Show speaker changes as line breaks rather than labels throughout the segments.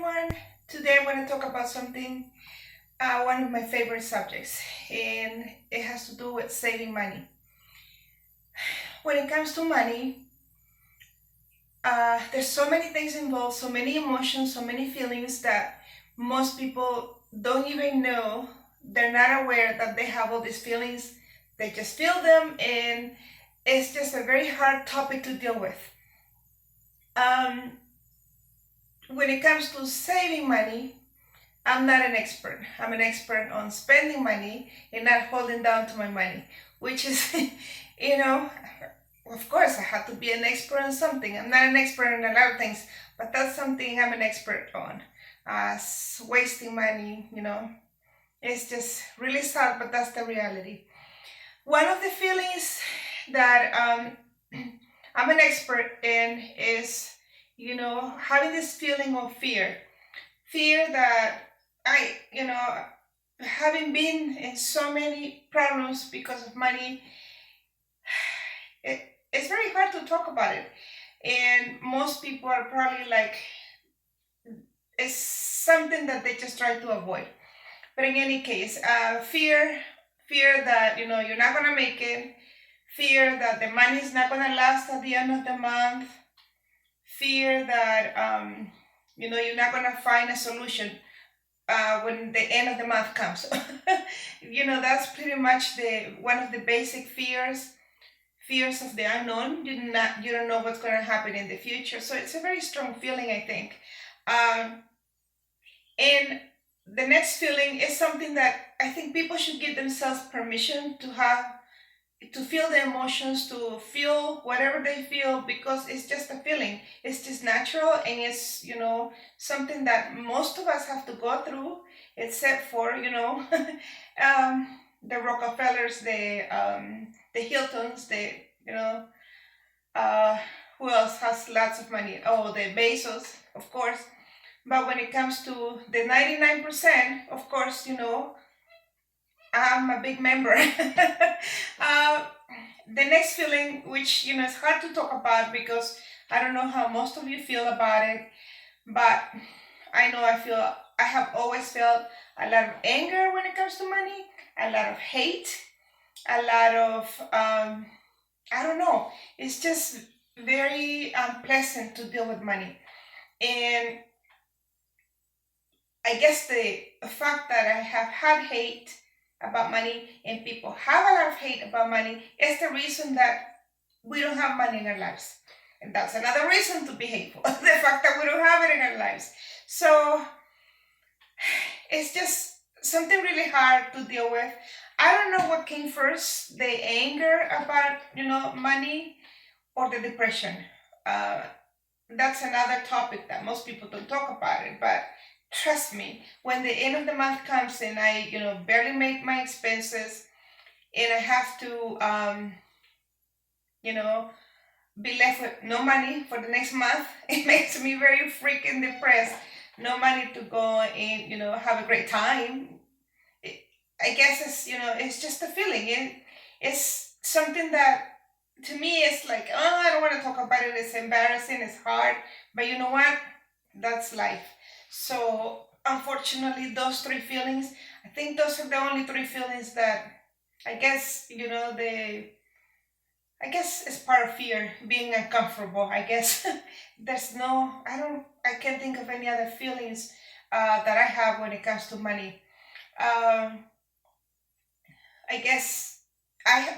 everyone. Today I'm going to talk about something, one of my favorite subjects, and it has to do with saving money. When it comes to money, there's so many things involved, so many emotions, so many feelings that most people don't even know. They're not aware that they have all these feelings. They just feel them, and it's just a very hard topic to deal with. Um, when it comes to saving money, I'm not an expert. I'm an expert on spending money and not holding down to my money, which is, you know, of course, I have to be an expert on something. I'm not an expert on a lot of things, but that's something I'm an expert on. Wasting money, it's just really sad, but that's the reality. One of the feelings that I'm an expert in is, having this feeling of fear. Fear that having been in so many problems because of money, it's very hard to talk about it. And most people are probably like, it's something that they just try to avoid. But in any case, fear that, you're not going to make it, fear that the money is not going to last at the end of the month, fear that, you're not going to find a solution when the end of the month comes. That's pretty much the one of the basic fears of the unknown. You don't know what's going to happen in the future, so it's a very strong feeling, I think. And the next feeling is something that I think people should give themselves permission to feel the emotions, to feel whatever they feel, because it's just a feeling. It's just natural, and it's, something that most of us have to go through, except for, the Rockefellers, the Hiltons, uh, who else has lots of money? Oh, the Bezos, of course. But when it comes to the 99%, of course, I'm a big member. uh, the next feeling, which is hard to talk about because I don't know how most of you feel about it, but I know I have always felt a lot of anger when it comes to money, a lot of hate, a lot of I don't know. It's just very unpleasant to deal with money, and I guess the fact that I have had hate about money and people have a lot of hate about money is the reason that we don't have money in our lives. And that's another reason to be hateful, the fact that we don't have it in our lives. So it's just something really hard to deal with. I don't know what came first, the anger about, money, or the depression. Uh, that's another topic that most people don't talk about it, but trust me, when the end of the month comes and I barely make my expenses, and I have to be left with no money for the next month, it makes me very freaking depressed. No money to go and have a great time. I guess it's just a feeling. It's something that, to me, it's like, oh, I don't want to talk about it. It's embarrassing. It's hard. But you know what? That's life. So unfortunately, those three feelings, I think those are the only three feelings that I guess, I guess it's part of fear, being uncomfortable. I guess I can't think of any other feelings that I have when it comes to money. Um, I guess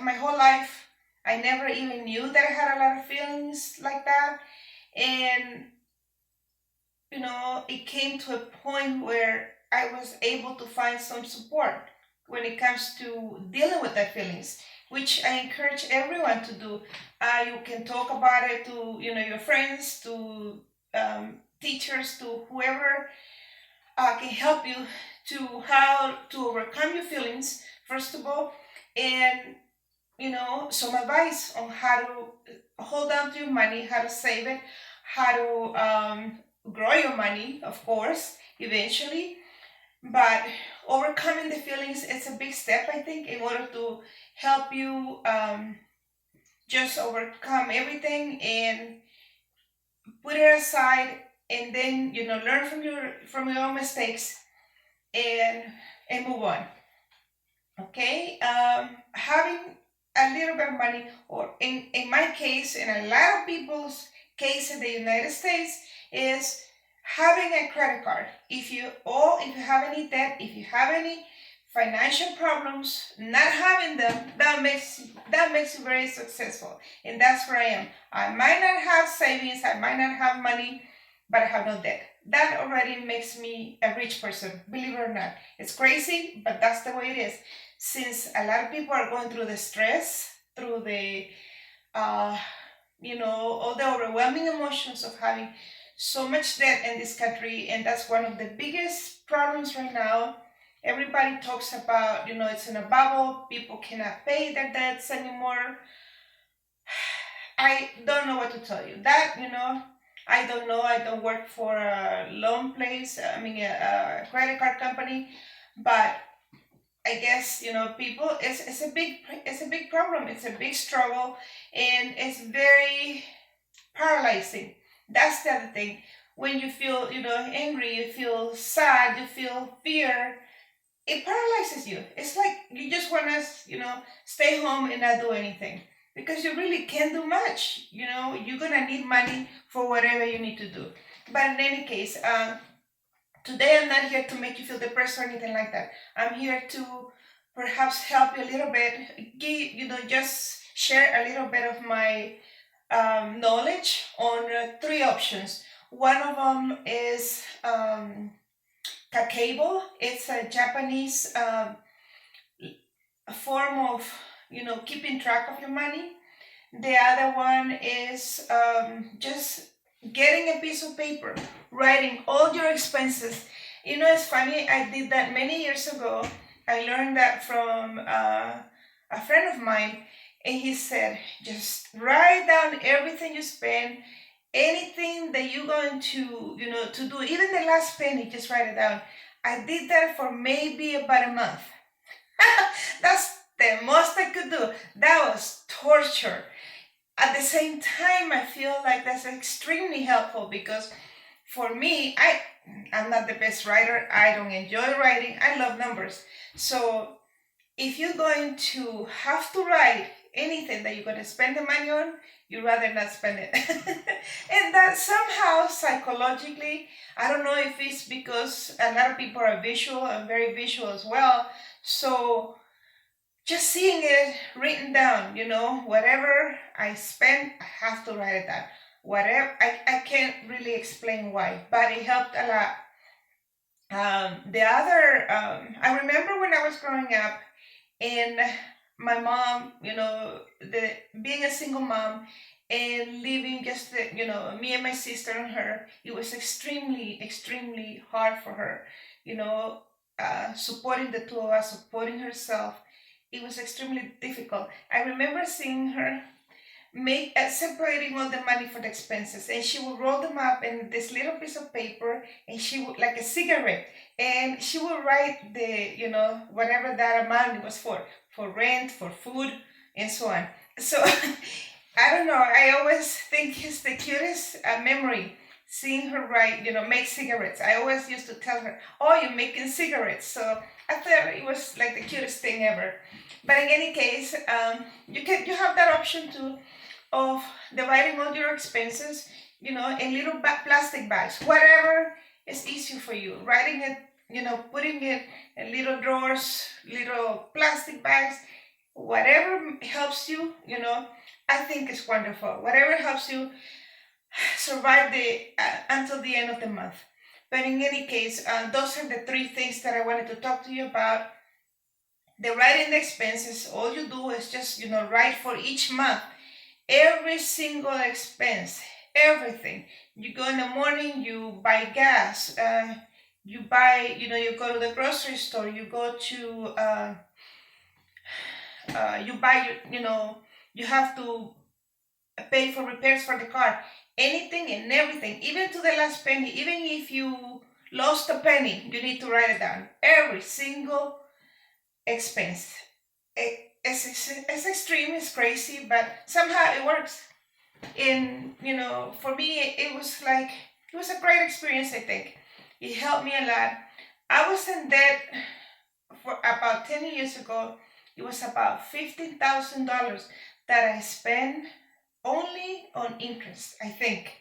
my whole life, I never even knew that I had a lot of feelings like that. And, it came to a point where I was able to find some support when it comes to dealing with their feelings, which I encourage everyone to do. You can talk about it to, your friends, to teachers, to whoever can help you to how to overcome your feelings, first of all, and some advice on how to hold on to your money, how to save it, how to grow your money, of course, eventually. But overcoming the feelings, it's a big step, I think, in order to help you just overcome everything and put it aside and then learn from your own mistakes, and move on. Okay, having a little bit of money, or in my case, in a lot of people's case in the United States, is having a credit card. If you have any debt, if you have any financial problems, not having them, that makes you very successful. And that's where I am. I might not have savings, I might not have money, but I have no debt. That already makes me a rich person, believe it or not. It's crazy, but that's the way it is. Since a lot of people are going through the stress, through the uh, all the overwhelming emotions of having so much debt in this country, and that's one of the biggest problems right now. Everybody talks about, it's in a bubble, people cannot pay their debts anymore. I don't know what to tell you. I don't know. I don't work for a loan place, I mean, a credit card company, but I guess people. It's a big problem. It's a big struggle, and it's very paralyzing. That's the other thing. When you feel angry, you feel sad, you feel fear. It paralyzes you. It's like you just want to stay home and not do anything, because you really can't do much. You're gonna need money for whatever you need to do. But in any case, today I'm not here to make you feel depressed or anything like that. I'm here to perhaps help you a little bit, just share a little bit of my knowledge on three options. One of them is Kakeibo. It's a Japanese form of keeping track of your money. The other one is just getting a piece of paper, writing all your expenses. It's funny, I did that many years ago. I learned that from a friend of mine, and he said, just write down everything you spend, anything that you're going to do, even the last penny, just write it down. I did that for maybe about a month. That's the most I could do. That was torture. At the same time, I feel like that's extremely helpful, because for me, I'm not the best writer. I don't enjoy writing. I love numbers. So if you're going to have to write anything that you're going to spend the money on, you'd rather not spend it. And that somehow psychologically, I don't know if it's because a lot of people are visual. I'm very visual as well. So just seeing it written down, whatever I spend, I have to write it down. Whatever, I can't really explain why, but it helped a lot. I remember when I was growing up, and my mom, being a single mom and living just, me and my sister and her, it was extremely, extremely hard for her, supporting the two of us, supporting herself. It was extremely difficult. I remember seeing her separating all the money for the expenses, and she would roll them up in this little piece of paper, and she would, like a cigarette, and she would write whatever that amount was for rent, for food, and so on. So I don't know, I always think it's the cutest memory, seeing her write, make cigarettes. I always used to tell her, oh, you're making cigarettes. So I thought it was like the cutest thing ever. But in any case, you have that option too, of dividing all your expenses, in little plastic bags, whatever is easier for you. Writing it, putting it in little drawers, little plastic bags, whatever helps you, I think is wonderful. Whatever helps you survive until the end of the month. But in any case, those are the three things that I wanted to talk to you about. The writing the expenses, all you do is just, write for each month every single expense, everything. You go in the morning, you buy gas, you buy, you go to the grocery store, you go to, you buy, you have to pay for repairs for the car, anything and everything, even to the last penny. Even if you lost a penny, you need to write it down. Every single expense. It's extreme, it's crazy, but somehow it works. And for me, it was like It was a great experience, I think. It helped me a lot. I was in debt for about 10 years ago. It was about $15,000 that I spent only on interest, I think.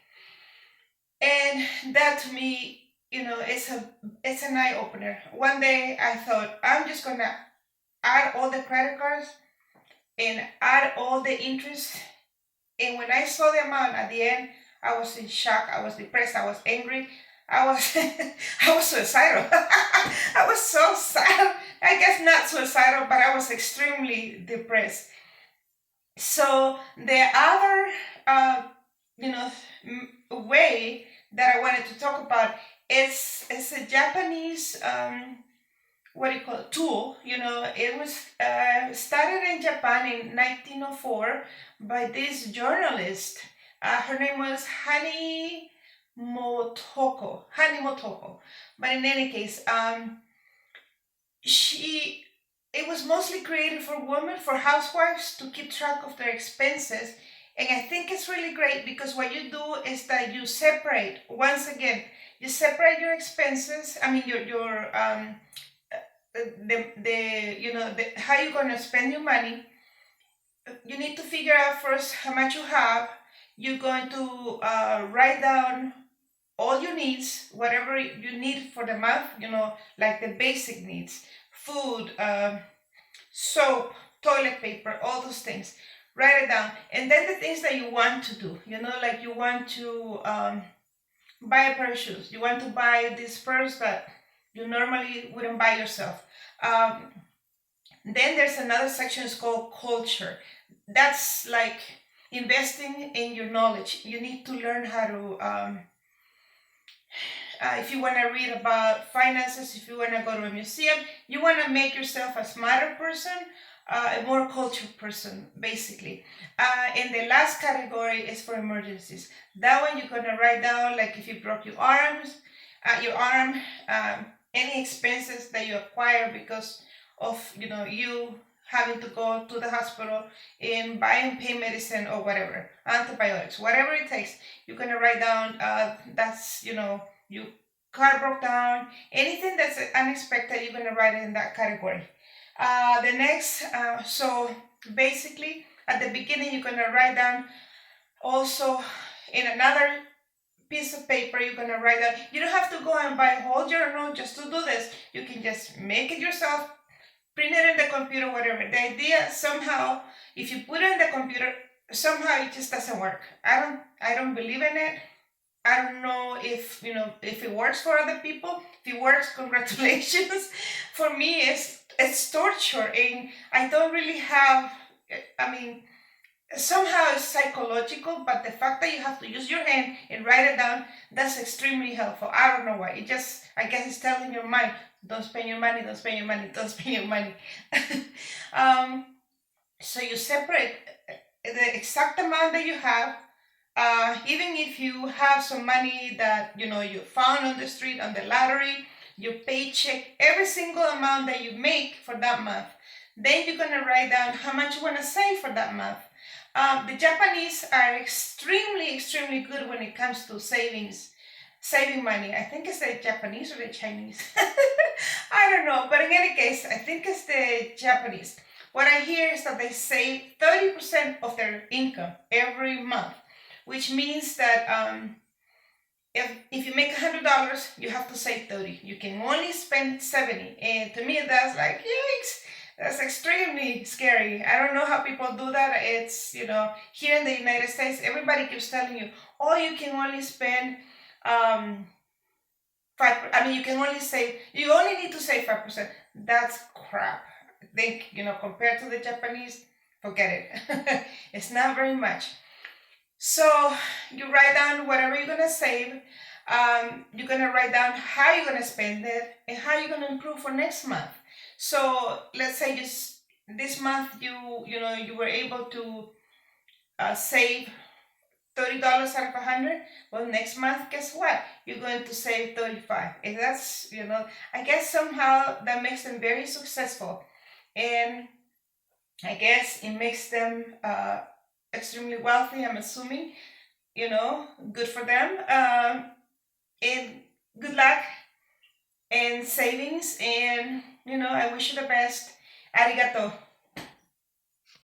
And that to me, it's an eye opener. One day I thought I'm just gonna add all the credit cards and add all the interest. And when I saw the amount at the end, I was in shock. I was depressed. I was angry. I was I was suicidal. I was so sad. I guess not suicidal, but I was extremely depressed. So the other you know way that I wanted to talk about is a Japanese what do you call it, tool. It was started in Japan in 1904 by this journalist. Her name was Hani Motoko. But in any case, she it was mostly created for women, for housewives, to keep track of their expenses. And I think it's really great because what you do is that you separate, once again, you separate your expenses. I mean, your how you're going to spend your money. You need to figure out first how much you have. You're going to write down all your needs, whatever you need for the month, like the basic needs: food, soap, toilet paper, all those things. Write it down. And then the things that you want to do, like you want to buy a pair of shoes. You want to buy this purse that you normally wouldn't buy yourself. Um, then there's another section, it's called culture. That's like investing in your knowledge. You need to learn how to if you want to read about finances, if you want to go to a museum, you want to make yourself a smarter person, a more cultured person, basically. And the last category is for emergencies. That one you're gonna write down, like if you broke your arm, any expenses that you acquire because of you having to go to the hospital and buying pain medicine or whatever, antibiotics, whatever it takes. You're gonna write down. That's you car broke down, anything that's unexpected. You're gonna write it in that category. The next, so basically at the beginning you're gonna write down also in another piece of paper. You're gonna write down. You don't have to go and buy a whole journal just to do this. You can just make it yourself, print it in the computer, whatever. The idea somehow, if you put it in the computer, somehow it just doesn't work. I don't believe in it. I don't know if it works for other people. If it works, congratulations. For me, it's torture, and I don't really have. I mean, somehow it's psychological, but the fact that you have to use your hand and write it down, that's extremely helpful. I don't know why. I guess it's telling your mind, don't spend your money, don't spend your money, don't spend your money. um, so you separate the exact amount that you have. Even if you have some money that you found on the street, on the lottery, your paycheck, every single amount that you make for that month, then you're gonna write down how much you want to save for that month. The Japanese are extremely, extremely good when it comes to saving money. I think it's the Japanese or the Chinese. I don't know, but in any case, I think it's the Japanese. What I hear is that they save 30% of their income every month, which means that if you make $100, you have to save 30. You can only spend 70, and to me, that's like yikes. That's extremely scary. I don't know how people do that. It's here in the United States, everybody keeps telling you, oh, you can only spend 5. I mean, you can only save. You only need to save 5%. That's crap. I think compared to the Japanese, forget it. It's not very much. So you write down whatever you're gonna save. You're gonna write down how you're gonna spend it and how you're gonna improve for next month. So let's say this month you were able to save $30 out of 100. Well, next month, guess what? You're going to save 35. And that's I guess somehow that makes them very successful, and I guess it makes them extremely wealthy. I'm assuming, good for them. And good luck and savings. And I wish you the best. Arigato.